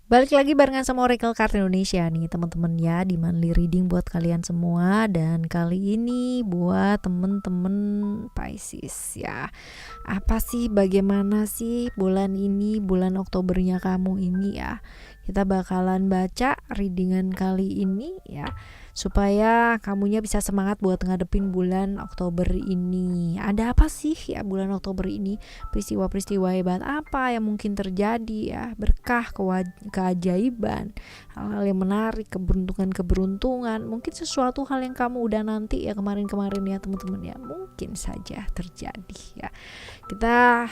Balik lagi barengan sama Oracle Card Indonesia nih teman-teman ya, di monthly reading buat kalian semua. Dan kali ini buat temen-temen Pisces ya. Apa sih, bagaimana sih bulan ini, bulan Oktobernya kamu ini ya. Kita bakalan baca readingan kali ini ya, supaya kamunya bisa semangat buat ngadepin bulan Oktober ini. Ada apa sih ya bulan Oktober ini? Peristiwa-peristiwa hebat apa yang mungkin terjadi ya, berkah, keajaiban, hal-hal yang menarik, keberuntungan, mungkin sesuatu hal yang kamu udah nanti ya kemarin-kemarin ya teman-teman ya, mungkin saja terjadi ya. Kita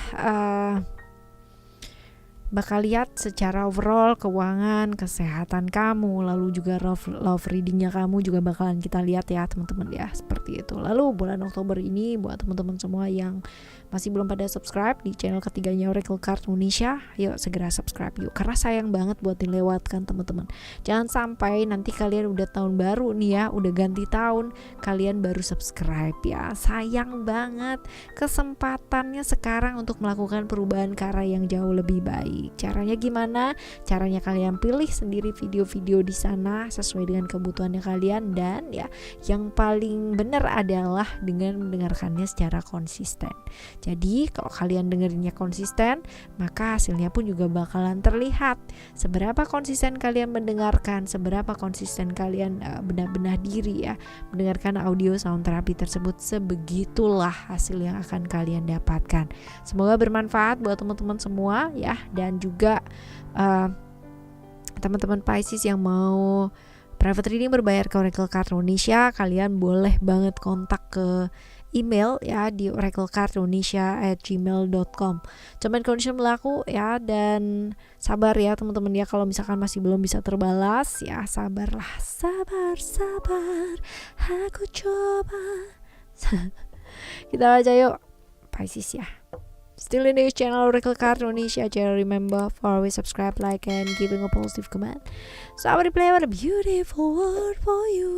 bakal lihat secara overall keuangan, kesehatan kamu, lalu juga love readingnya kamu juga bakalan kita lihat ya teman-teman ya, seperti itu. Lalu bulan Oktober ini buat teman-teman semua yang masih belum pada subscribe di channel ketiganya Oracle Card Indonesia, yuk segera subscribe yuk, karena sayang banget buat dilewatkan teman-teman. Jangan sampai nanti kalian udah tahun baru nih ya, udah ganti tahun, kalian baru subscribe ya, sayang banget. Kesempatannya sekarang untuk melakukan perubahan ke arah yang jauh lebih baik. Caranya gimana? Caranya kalian pilih sendiri video-video di sana sesuai dengan kebutuhannya kalian, dan ya yang paling benar adalah dengan mendengarkannya secara konsisten. Jadi kalau kalian dengerinnya konsisten, maka hasilnya pun juga bakalan terlihat. Seberapa konsisten kalian mendengarkan, seberapa konsisten kalian benar-benar diri ya mendengarkan audio sound terapi tersebut, sebegitulah hasil yang akan kalian dapatkan. Semoga bermanfaat buat teman-teman semua ya, dan juga teman-teman Pisces yang mau private reading berbayar ke Oracle Card Indonesia, kalian boleh banget kontak ke email ya di oraclecardindonesia@gmail.com. Cuman condition berlaku ya, dan sabar ya teman-teman ya, kalau misalkan masih belum bisa terbalas ya, sabarlah, sabar aku coba. Kita baca yuk Pisces ya. Still in this channel Oracle Card Indonesia. Just remember for always subscribe, like, and giving a positive comment. So I will play a beautiful word for you.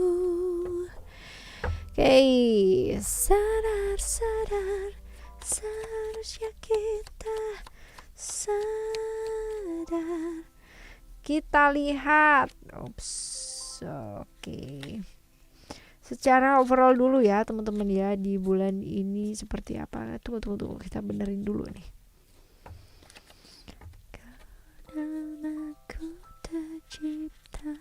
Okay, seharusnya kita lihat. Oke. Secara overall dulu ya teman-teman ya, di bulan ini seperti apa. Tunggu, kita benerin dulu nih. Karena aku tercipta.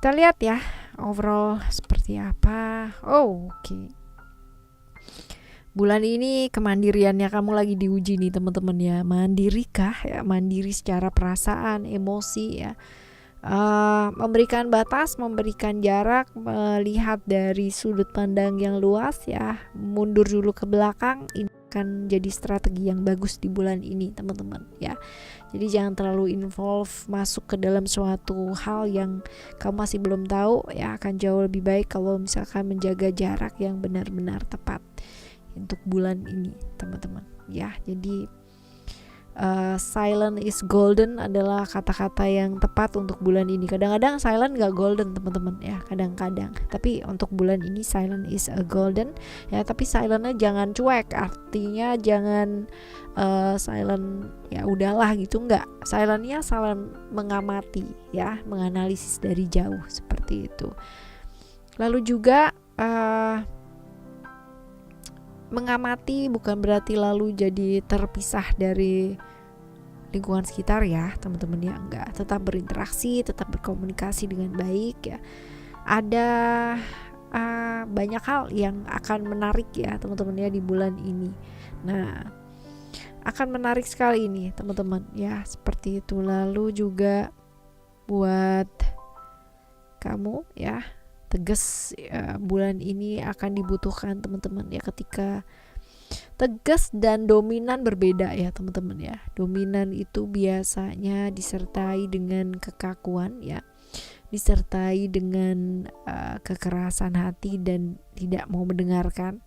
Kita lihat ya overall seperti apa. Oke. Bulan ini kemandiriannya kamu lagi diuji nih teman-teman ya. Mandirikah ya? Mandiri secara perasaan, emosi ya. Memberikan batas, memberikan jarak, melihat dari sudut pandang yang luas ya. Mundur dulu ke belakang, ini akan jadi strategi yang bagus di bulan ini teman-teman ya. Jadi jangan terlalu involve masuk ke dalam suatu hal yang kamu masih belum tahu ya. Akan jauh lebih baik kalau misalkan menjaga jarak yang benar-benar tepat untuk bulan ini teman-teman ya. Jadi silent is golden adalah kata-kata yang tepat untuk bulan ini. Kadang-kadang silent gak golden teman-teman ya, kadang-kadang. Tapi untuk bulan ini silent is a golden ya. Tapi silentnya jangan cuek, artinya jangan silent ya udahlah gitu, enggak. Silentnya silent mengamati ya, menganalisis dari jauh seperti itu. Lalu juga mengamati bukan berarti lalu jadi terpisah dari lingkungan sekitar ya teman-teman ya, enggak. Tetap berinteraksi, tetap berkomunikasi dengan baik ya. Ada banyak hal yang akan menarik ya teman-teman ya di bulan ini. Nah, akan menarik sekali ini teman-teman ya, seperti itu. Lalu juga buat kamu ya, tegas bulan ini akan dibutuhkan teman-teman ya, ketika tegas dan dominan berbeda ya teman-teman ya. Dominan itu biasanya disertai dengan kekakuan ya, disertai dengan kekerasan hati dan tidak mau mendengarkan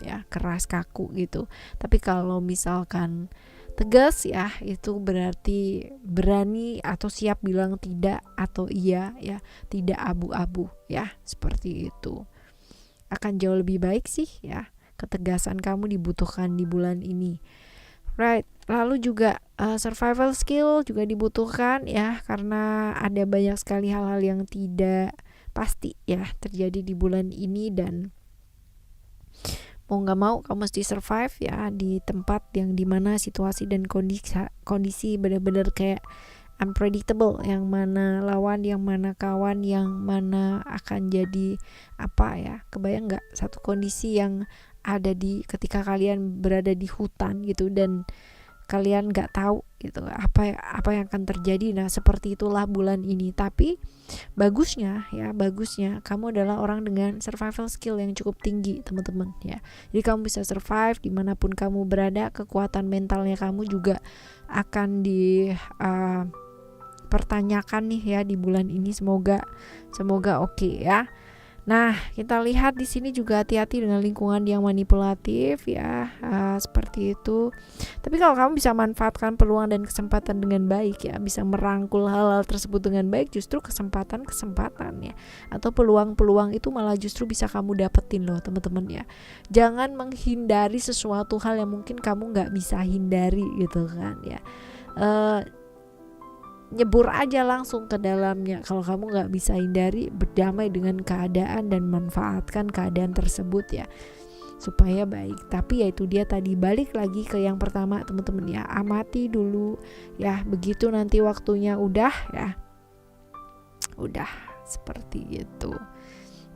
ya, keras kaku gitu. Tapi kalau misalkan Tegas ya, itu berarti berani atau siap bilang tidak atau iya ya, tidak abu-abu ya, seperti itu. Akan jauh lebih baik sih ya, ketegasan kamu dibutuhkan di bulan ini. Right, lalu juga survival skill juga dibutuhkan ya, karena ada banyak sekali hal-hal yang tidak pasti ya terjadi di bulan ini, dan mau nggak mau kamu mesti survive ya di tempat yang dimana situasi dan kondisi benar-benar kayak unpredictable, yang mana lawan, yang mana kawan, yang mana akan jadi apa ya. Kebayang nggak satu kondisi yang ada di ketika kalian berada di hutan gitu, dan kalian nggak tahu gitu apa yang akan terjadi. Nah, seperti itulah bulan ini. Tapi bagusnya kamu adalah orang dengan survival skill yang cukup tinggi, teman-teman ya. Jadi kamu bisa survive dimanapun kamu berada. Kekuatan mentalnya kamu juga akan dipertanyakan nih ya di bulan ini. Semoga oke ya. Nah, kita lihat di sini juga hati-hati dengan lingkungan yang manipulatif ya, seperti itu. Tapi kalau kamu bisa manfaatkan peluang dan kesempatan dengan baik ya, bisa merangkul hal-hal tersebut dengan baik, justru kesempatan ya, atau peluang-peluang itu malah justru bisa kamu dapetin loh, teman-teman ya. Jangan menghindari sesuatu hal yang mungkin kamu nggak bisa hindari gitu kan ya. Nyebur aja langsung ke dalamnya. Kalau kamu nggak bisa hindari, berdamai dengan keadaan dan manfaatkan keadaan tersebut ya, supaya baik. Tapi ya itu dia tadi, balik lagi ke yang pertama teman-teman ya, amati dulu ya. Begitu nanti waktunya udah seperti itu,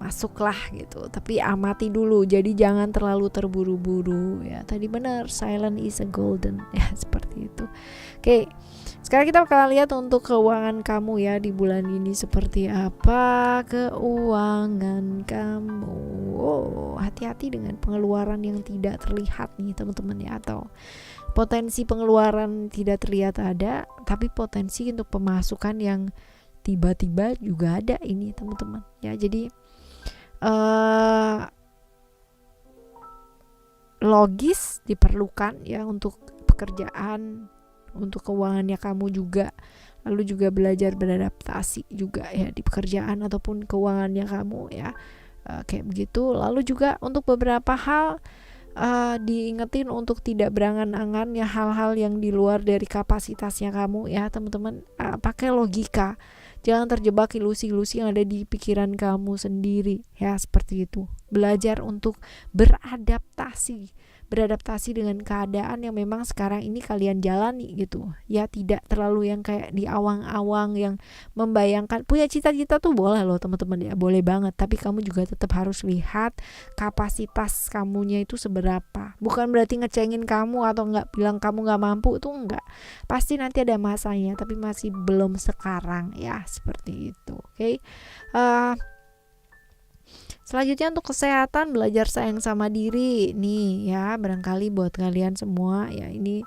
masuklah gitu. Tapi amati dulu, jadi jangan terlalu terburu-buru ya. Tadi benar, silent is a golden ya, seperti itu. Oke. Sekarang kita bakal lihat untuk keuangan kamu ya di bulan ini seperti apa keuangan kamu. Hati-hati dengan pengeluaran yang tidak terlihat nih teman-teman ya, atau potensi pengeluaran tidak terlihat ada, tapi potensi untuk pemasukan yang tiba-tiba juga ada ini teman-teman ya. Jadi logis diperlukan ya untuk pekerjaan, untuk keuangannya kamu juga. Lalu juga belajar beradaptasi juga ya di pekerjaan ataupun keuangannya kamu ya, kayak begitu. Lalu juga untuk beberapa hal diingetin untuk tidak berangan-angan ya hal-hal yang di luar dari kapasitasnya kamu ya teman-teman. Pakai logika, jangan terjebak ilusi-ilusi yang ada di pikiran kamu sendiri ya, seperti itu. Belajar untuk beradaptasi dengan keadaan yang memang sekarang ini kalian jalani gitu ya. Tidak terlalu yang kayak di awang-awang yang membayangkan. Punya cita-cita tuh boleh loh teman-teman ya, boleh banget, tapi kamu juga tetap harus lihat kapasitas kamunya itu seberapa. Bukan berarti ngecengin kamu atau nggak bilang kamu nggak mampu, itu enggak. Pasti nanti ada masanya, tapi masih belum sekarang ya, seperti itu. Oke. Selanjutnya untuk kesehatan, belajar sayang sama diri nih ya, barangkali buat kalian semua ya, ini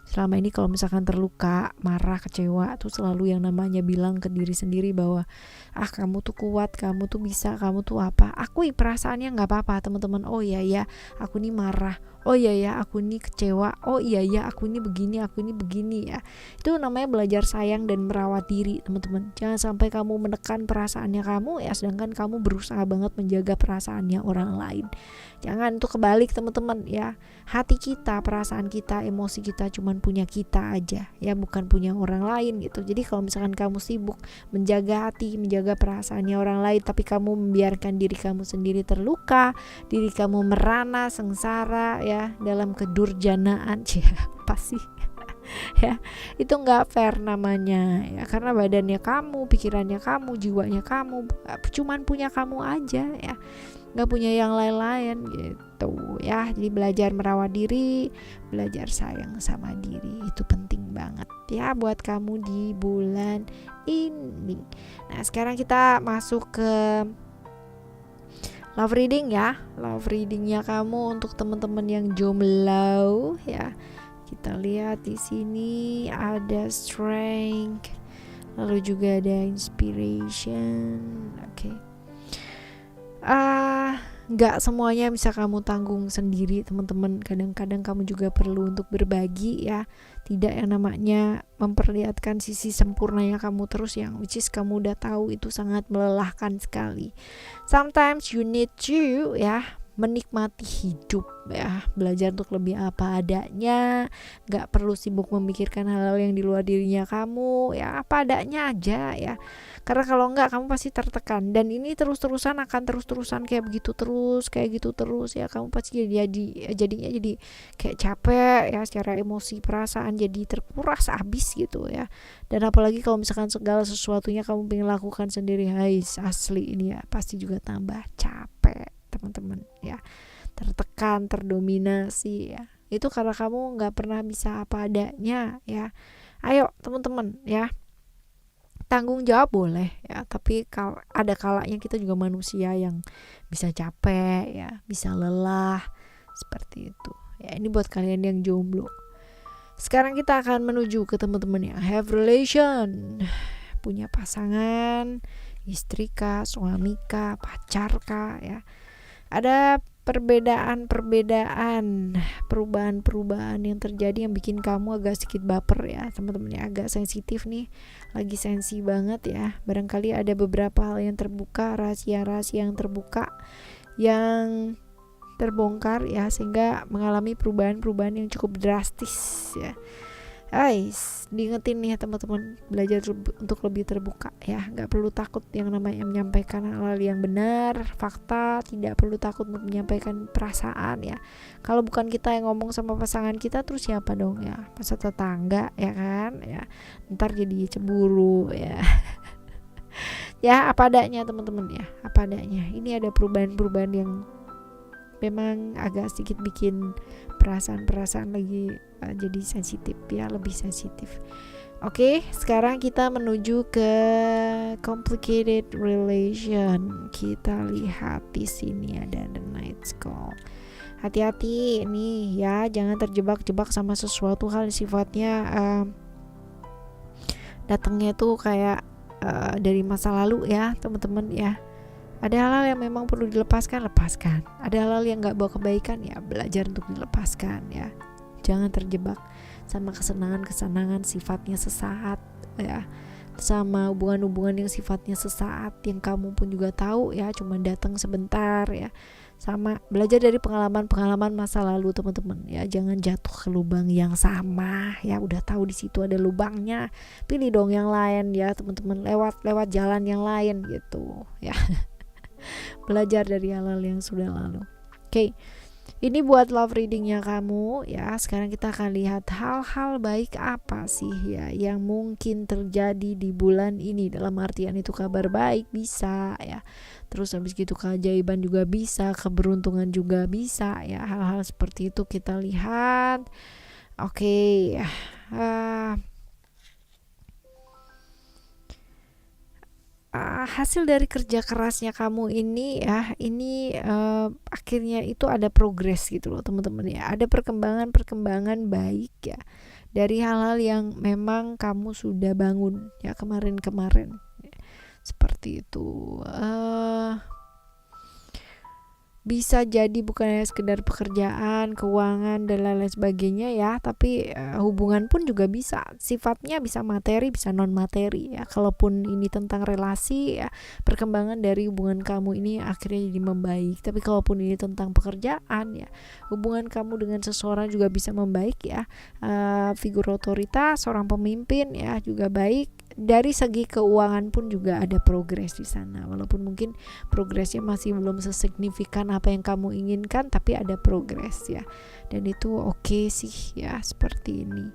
selama ini kalau misalkan terluka, marah, kecewa tuh selalu yang namanya bilang ke diri sendiri bahwa kamu tuh kuat, kamu tuh bisa, kamu tuh apa. Akui perasaannya, nggak apa-apa teman-teman. Oh iya ya, aku nih marah. Oh iya ya, aku nih kecewa. Oh iya ya, aku nih begini, aku nih begini ya. Itu namanya belajar sayang dan merawat diri teman-teman. Jangan sampai kamu menekan perasaannya kamu ya, sedangkan kamu berusaha banget menjaga perasaannya orang lain. Jangan, itu kebalik teman-teman ya. Hati kita, perasaan kita, emosi kita cuman punya kita aja ya, bukan punya orang lain gitu. Jadi kalau misalkan kamu sibuk menjaga hati, menjaga perasaannya orang lain, tapi kamu membiarkan diri kamu sendiri terluka, diri kamu merana, sengsara ya, dalam kedurjanaan ya, pasti ya, itu nggak fair namanya ya, karena badannya kamu, pikirannya kamu, jiwanya kamu, cuman punya kamu aja ya, nggak punya yang lain-lain gitu ya. Jadi belajar merawat diri, belajar sayang sama diri, itu penting banget ya buat kamu di bulan ini. Nah, sekarang kita masuk ke love reading ya. Love readingnya kamu untuk teman-teman yang jomblo ya. Kita lihat di sini ada strength, lalu juga ada inspiration. Oke. Nggak semuanya bisa kamu tanggung sendiri teman-teman. Kadang-kadang kamu juga perlu untuk berbagi ya. Tidak yang namanya memperlihatkan sisi sempurnanya kamu terus, yang which is kamu udah tahu itu sangat melelahkan sekali. Sometimes you need to ya menikmati hidup ya, belajar untuk lebih apa adanya, nggak perlu sibuk memikirkan hal-hal yang di luar dirinya kamu ya, apa adanya aja ya, karena kalau nggak kamu pasti tertekan, dan ini terus-terusan akan terus-terusan kayak begitu terus, kayak gitu terus ya, kamu pasti jadinya jadi kayak capek ya, secara emosi perasaan jadi terkuras habis gitu ya. Dan apalagi kalau misalkan segala sesuatunya kamu pengen lakukan sendiri, asli ini ya pasti juga tambah capek teman-teman ya, tertekan, terdominasi ya, itu karena kamu nggak pernah bisa apa adanya ya. Ayo teman-teman ya, tanggung jawab boleh ya, tapi ada kalanya kita juga manusia yang bisa capek ya, bisa lelah seperti itu ya. Ini buat kalian yang jomblo. Sekarang kita akan menuju ke teman-teman yang have relation, punya pasangan, istri kah, suami kah, pacar kah ya. Ada perubahan-perubahan yang terjadi yang bikin kamu agak sedikit baper ya teman-teman ya, agak sensitif nih, lagi sensi banget ya. Barangkali ada beberapa hal yang terbuka, rahasia-rahasia yang terbuka, yang terbongkar ya, sehingga mengalami perubahan-perubahan yang cukup drastis ya. Diingetin nih ya teman-teman, belajar untuk lebih terbuka ya, nggak perlu takut yang namanya menyampaikan hal-hal yang benar, fakta, tidak perlu takut untuk menyampaikan perasaan ya. Kalau bukan kita yang ngomong sama pasangan kita, terus siapa dong ya, masa tetangga ya kan ya, ntar jadi cemburu ya. Ya apa adanya teman-teman ya, apa adanya. Ini ada perubahan-perubahan yang memang agak sedikit bikin perasaan-perasaan lagi jadi sensitif ya, lebih sensitif. Oke, sekarang kita menuju ke complicated relation. Kita lihat di sini ada the Knight's Call. Hati-hati nih ya, jangan terjebak-jebak sama sesuatu hal sifatnya datangnya tuh kayak dari masa lalu ya teman-teman ya. Ada hal-hal yang memang perlu lepaskan. Ada hal-hal yang gak bawa kebaikan ya, belajar untuk dilepaskan ya. Jangan terjebak sama kesenangan-kesenangan sifatnya sesaat ya, sama hubungan-hubungan yang sifatnya sesaat, yang kamu pun juga tahu ya cuma datang sebentar ya. Sama belajar dari pengalaman-pengalaman masa lalu teman-teman ya, jangan jatuh ke lubang yang sama ya. Udah tahu di situ ada lubangnya, pilih dong yang lain ya teman-teman, lewat jalan yang lain gitu ya. Belajar dari hal-hal yang sudah lalu. Oke, ini buat love readingnya kamu ya. Sekarang kita akan lihat hal-hal baik apa sih ya yang mungkin terjadi di bulan ini. Dalam artian itu kabar baik bisa ya, terus habis gitu keajaiban juga bisa, keberuntungan juga bisa ya. Hal-hal seperti itu kita lihat. Oke, hasil dari kerja kerasnya kamu ini ya, ini akhirnya itu ada progres gitu loh teman-teman ya, ada perkembangan baik ya dari hal-hal yang memang kamu sudah bangun ya kemarin ya, seperti itu. Bisa jadi bukan hanya sekedar pekerjaan, keuangan dan lain-lain sebagainya ya, tapi hubungan pun juga bisa, sifatnya bisa materi, bisa non materi ya. Kalaupun ini tentang relasi ya, perkembangan dari hubungan kamu ini akhirnya jadi membaik. Tapi kalaupun ini tentang pekerjaan ya, hubungan kamu dengan seseorang juga bisa membaik ya. Figur otoritas, seorang pemimpin ya juga baik. Dari segi keuangan pun juga ada progres di sana, walaupun mungkin progresnya masih belum sesignifikan apa yang kamu inginkan, tapi ada progres ya, dan itu oke sih ya, seperti ini.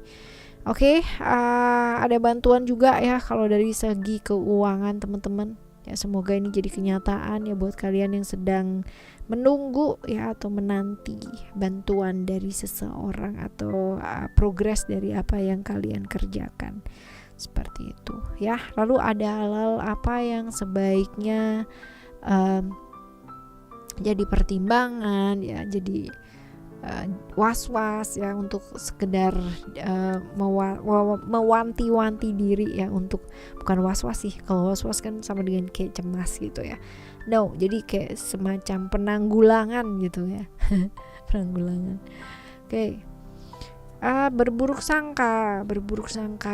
Oke, ada bantuan juga ya kalau dari segi keuangan teman-teman ya. Semoga ini jadi kenyataan ya buat kalian yang sedang menunggu ya atau menanti bantuan dari seseorang atau progres dari apa yang kalian kerjakan. Seperti itu ya. Lalu ada hal-hal apa yang sebaiknya jadi pertimbangan ya, jadi was-was ya, untuk sekedar mewanti-wanti diri ya, untuk bukan was-was sih, kalau was-was kan sama dengan kayak cemas gitu ya. No, jadi kayak semacam penanggulangan gitu ya. Penanggulangan. Oke. Berburuk sangka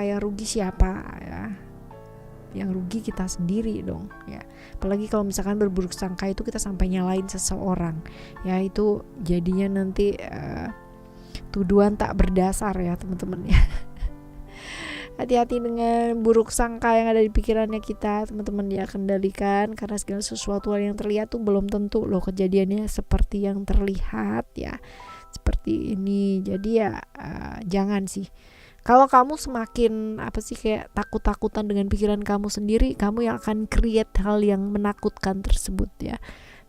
ya, rugi siapa ya? Yang rugi kita sendiri dong ya. Apalagi kalau misalkan berburuk sangka itu kita sampai nyalain seseorang ya, itu jadinya nanti tuduhan tak berdasar ya teman-teman ya. Hati-hati dengan buruk sangka yang ada di pikirannya kita teman-teman ya, kendalikan, karena segala sesuatu yang terlihat tuh belum tentu loh kejadiannya seperti yang terlihat ya, seperti ini. Jadi ya jangan sih. Kalau kamu semakin kayak takut-takutan dengan pikiran kamu sendiri, kamu yang akan create hal yang menakutkan tersebut ya.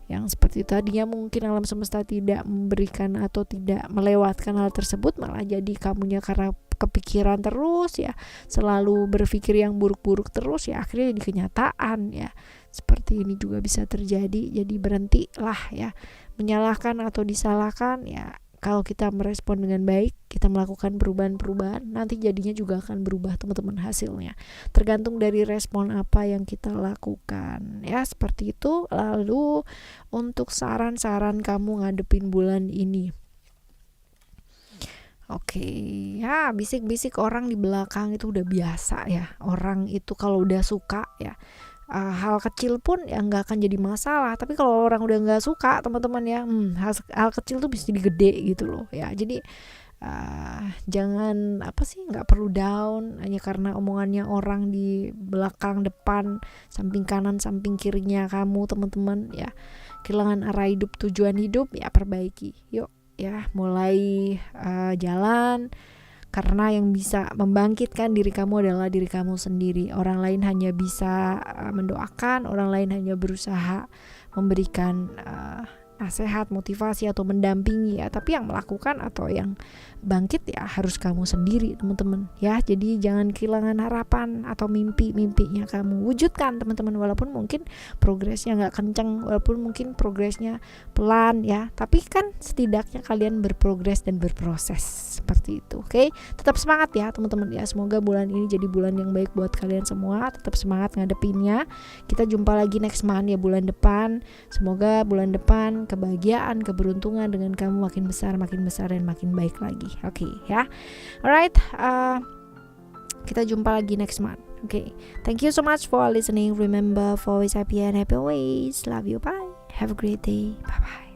Yang seperti tadinya mungkin alam semesta tidak memberikan atau tidak melewatkan hal tersebut, malah jadi kamunya karena kepikiran terus ya, selalu berpikir yang buruk-buruk terus ya, akhirnya jadi kenyataan ya. Seperti ini juga bisa terjadi. Jadi berhentilah ya menyalahkan atau disalahkan ya. Kalau kita merespon dengan baik, kita melakukan perubahan-perubahan, nanti jadinya juga akan berubah teman-teman hasilnya. Tergantung dari respon apa yang kita lakukan. Ya, seperti itu. Lalu untuk saran-saran kamu ngadepin bulan ini. Oke, ya bisik-bisik orang di belakang itu udah biasa ya. Orang itu kalau udah suka ya, hal kecil pun ya nggak akan jadi masalah. Tapi kalau orang udah nggak suka teman-teman ya, hal kecil tuh bisa jadi gede gitu loh ya. Jadi jangan nggak perlu down hanya karena omongannya orang di belakang, depan, samping kanan, samping kirinya kamu teman-teman ya. Kehilangan arah hidup, tujuan hidup ya, perbaiki yuk ya, mulai jalan. Karena yang bisa membangkitkan diri kamu adalah diri kamu sendiri. Orang lain hanya bisa mendoakan, orang lain hanya berusaha memberikan nasihat, motivasi atau mendampingi ya. Tapi yang melakukan atau yang bangkit ya harus kamu sendiri teman-teman ya. Jadi jangan kehilangan harapan atau mimpinya kamu wujudkan teman-teman, walaupun mungkin progresnya nggak kencang, walaupun mungkin progresnya pelan ya, tapi kan setidaknya kalian berprogres dan berproses seperti itu. Oke, tetap semangat ya teman-teman ya. Semoga bulan ini jadi bulan yang baik buat kalian semua. Tetap semangat ngadepinnya. Kita jumpa lagi next month ya, bulan depan. Semoga bulan depan kebahagiaan, keberuntungan dengan kamu makin besar dan makin baik lagi. Oke ya. Alright, kita jumpa lagi next month. Okay, thank you so much for listening. Remember, for always happy and happy always. Love you. Bye. Have a great day. Bye bye.